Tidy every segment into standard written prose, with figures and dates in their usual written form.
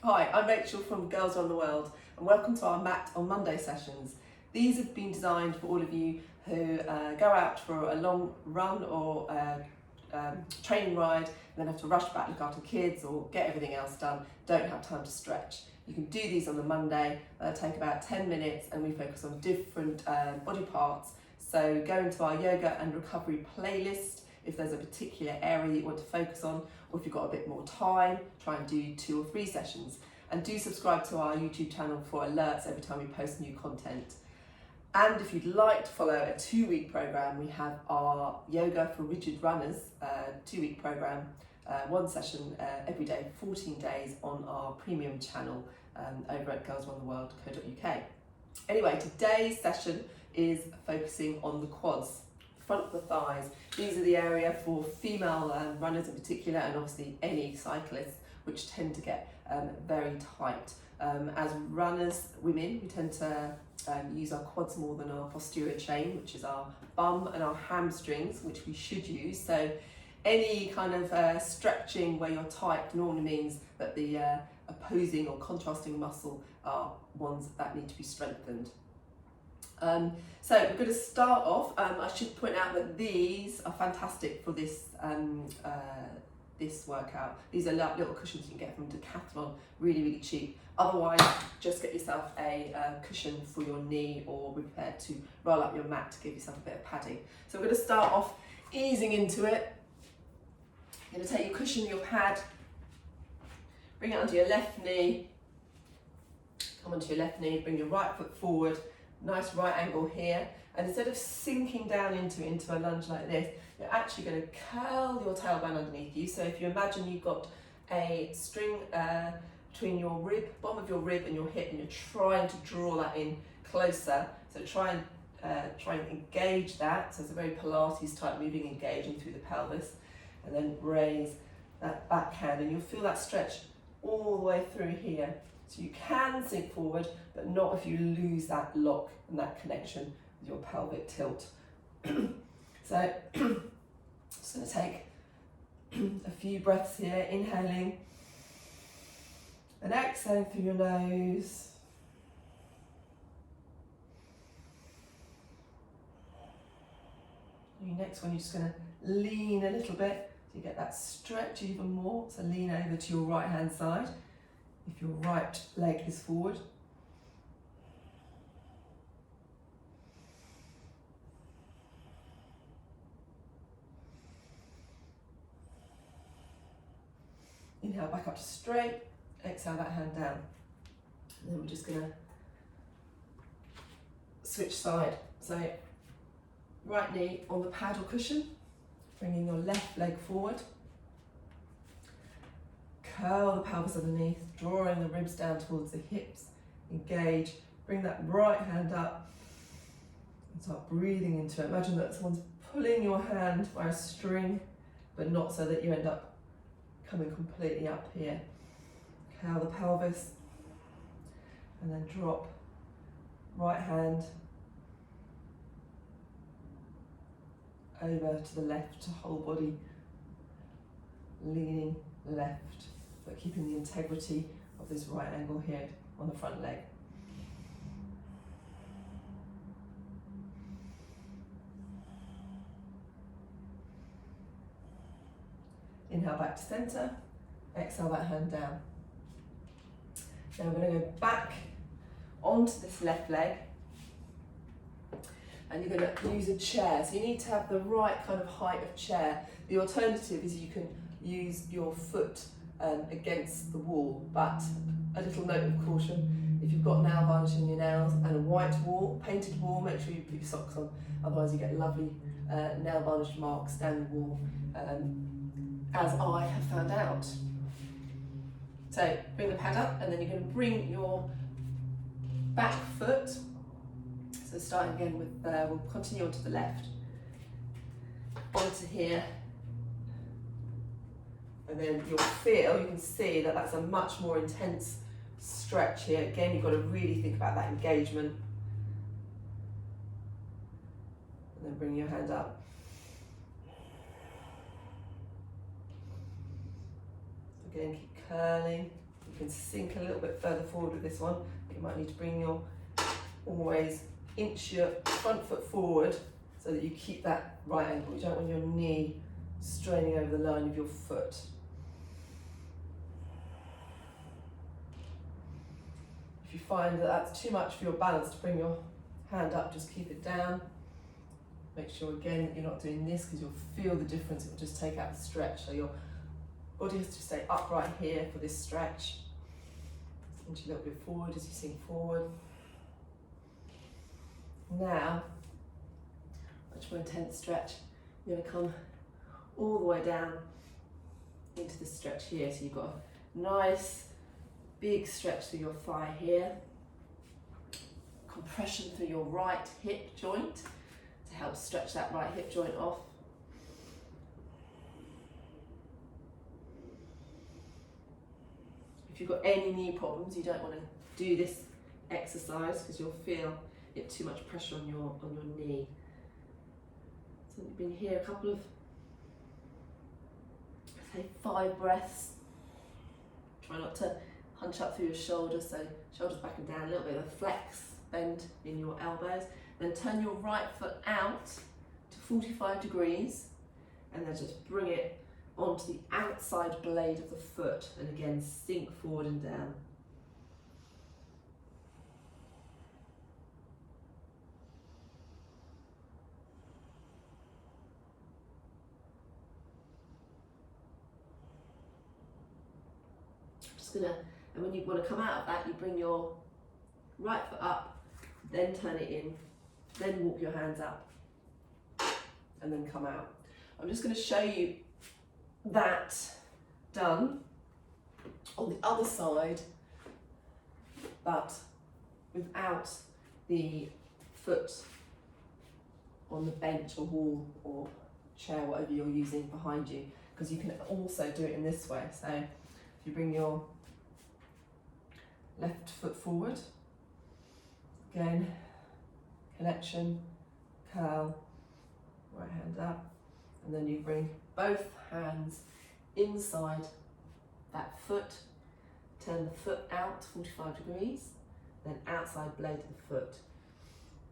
Hi, I'm Rachel from Girls Around the World and welcome to our Mat on Monday sessions. These have been designed for all of you who go out for a long run or training ride and then have to rush back, look after kids or get everything else done, don't have time to stretch. You can do these on the Monday, they'll take about 10 minutes and we focus on different body parts. So go into our yoga and recovery playlist if there's a particular area you want to focus on, or if you've got a bit more time, try and do 2 or 3 sessions. And do subscribe to our YouTube channel for alerts every time we post new content. And if you'd like to follow a 2-week program, we have our Yoga for Rigid Runners 2-week program, 1 session every day, 14 days on our premium channel over at girlsaroundtheworld.co.uk. Anyway, today's session is focusing on the quads, front of the thighs. These are the area for female runners in particular, and obviously any cyclists, which tend to get very tight. As runners, women, we tend to use our quads more than our posterior chain, which is our bum, and our hamstrings, which we should use. So any kind of stretching where you're tight normally means that the opposing or contrasting muscle are ones that need to be strengthened. So we're going to start off. I should point out that these are fantastic for this this workout. These are like little cushions you can get from Decathlon, really cheap. Otherwise, just get yourself a cushion for your knee, or be prepared to roll up your mat to give yourself a bit of padding. So we're going to start off easing into it. You're going to take your cushion, your pad, bring it onto your left knee, come onto your left knee, bring your right foot forward, nice right angle here, and instead of sinking down into a lunge like this, you're actually going to curl your tailbone underneath you. So if you imagine you've got a string between your rib, bottom of your rib and your hip, and you're trying to draw that in closer, so try and engage that. So it's a very Pilates type moving, engaging through the pelvis, and then raise that backhand, and you'll feel that stretch all the way through here. So you can sink forward, but not if you lose that lock and that connection with your pelvic tilt. So just going to take a few breaths here, inhaling and exhaling through your nose. Your next one, you're just going to lean a little bit so you get that stretch even more. So lean over to your right hand side if your right leg is forward. Inhale back up to straight, exhale that hand down. And then we're just going to switch side. So right knee on the pad or cushion, bringing your left leg forward. Curl the pelvis underneath, drawing the ribs down towards the hips. Engage, bring that right hand up and start breathing into it. Imagine that someone's pulling your hand by a string, but not so that you end up coming completely up here. Curl the pelvis and then drop right hand over to the left, to whole body leaning left, but keeping the integrity of this right angle here on the front leg. Inhale back to centre, exhale that hand down. Now we're going to go back onto this left leg, and you're going to use a chair. So you need to have the right kind of height of chair. The alternative is you can use your foot against the wall, but a little note of caution: if you've got nail varnish in your nails and a white wall, painted wall, make sure you put your socks on, otherwise you get lovely nail varnish marks down the wall, as I have found out. So bring the pad up, and then you're going to bring your back foot, so starting again with, we'll continue onto the left, onto here, and then you'll feel, you can see that that's a much more intense stretch here. Again, you've got to really think about that engagement. And then bring your hand up. Again, keep curling. You can sink a little bit further forward with this one. You might need to bring your, always inch your front foot forward so that you keep that right angle. You don't want your knee straining over the line of your foot. If you find that that's too much for your balance to bring your hand up, just keep it down. Make sure again that you're not doing this because you'll feel the difference. It will just take out the stretch. So your body has to stay upright here for this stretch. Inch a little bit forward as you sink forward. Now, much more intense stretch. You're going to come all the way down into the stretch here. So you've got a nice big stretch through your thigh here. Compression through your right hip joint to help stretch that right hip joint off. If you've got any knee problems, you don't want to do this exercise because you'll feel it too much pressure on your knee. So you've been here a couple of, say 5 breaths. Try not to hunch up through your shoulders, so shoulders back and down, a little bit of a flex, bend in your elbows. Then turn your right foot out to 45 degrees and then just bring it onto the outside blade of the foot, and again sink forward and down. And when you want to come out of that, you bring your right foot up, then turn it in, then walk your hands up, and then come out. I'm just going to show you that done on the other side, but without the foot on the bench or wall or chair, whatever you're using behind you, because you can also do it in this way. So if you bring your left foot forward, again, connection, curl, right hand up, and then you bring both hands inside that foot, turn the foot out 45 degrees, then outside blade of the foot.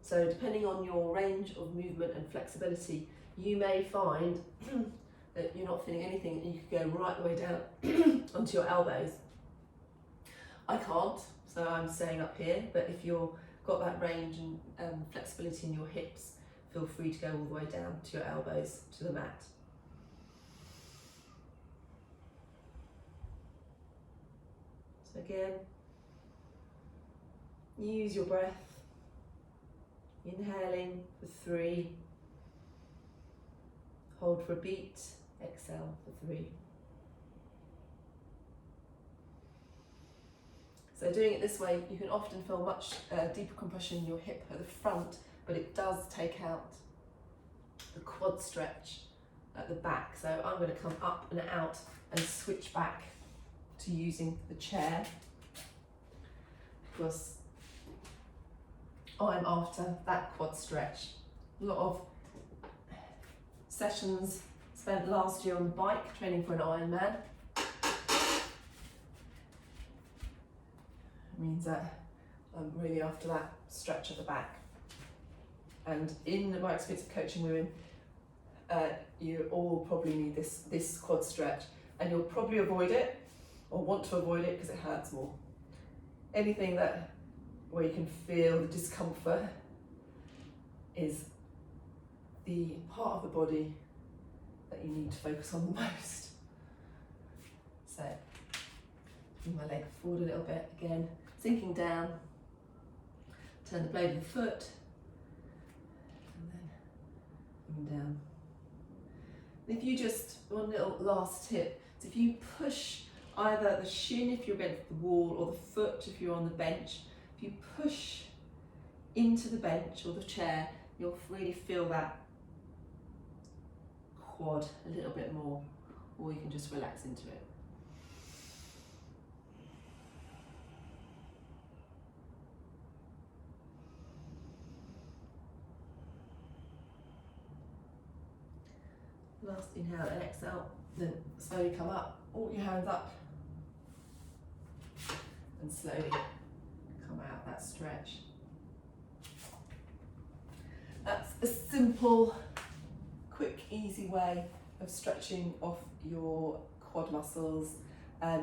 So depending on your range of movement and flexibility, you may find that you're not feeling anything and you could go right the way down onto your elbows. I can't, so I'm staying up here, but if you've got that range and flexibility in your hips, feel free to go all the way down to your elbows to the mat. So again, use your breath, inhaling for 3, hold for a beat, exhale for 3. So doing it this way, you can often feel much deeper compression in your hip at the front, but it does take out the quad stretch at the back. So I'm going to come up and out and switch back to using the chair because I'm after that quad stretch. A lot of sessions spent last year on the bike training for an Ironman. Means that I'm really after that stretch at the back. And in my experience of coaching women, you all probably need this quad stretch, and you'll probably avoid it or want to avoid it because it hurts more. Anything where you can feel the discomfort is the part of the body that you need to focus on the most. So, move my leg forward a little bit again. Sinking down, turn the blade of the foot, and then coming down. And if you just, one little last tip, so if you push either the shin if you're against the wall or the foot if you're on the bench, if you push into the bench or the chair, you'll really feel that quad a little bit more, or you can just relax into it. Last inhale and exhale, then slowly come up, walk your hands up slowly come out that stretch. That's a simple, quick, easy way of stretching off your quad muscles.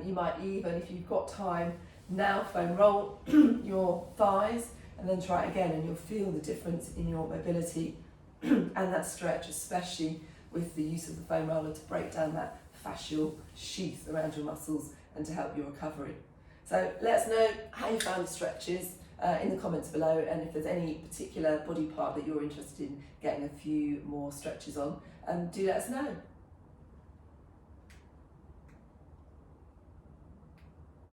You might even, if you've got time, now foam roll your thighs and then try it again, and you'll feel the difference in your mobility and that stretch, especially with the use of the foam roller to break down that fascial sheath around your muscles and to help your recovery. So let us know how you found the stretches in the comments below, and if there's any particular body part that you're interested in getting a few more stretches on, do let us know.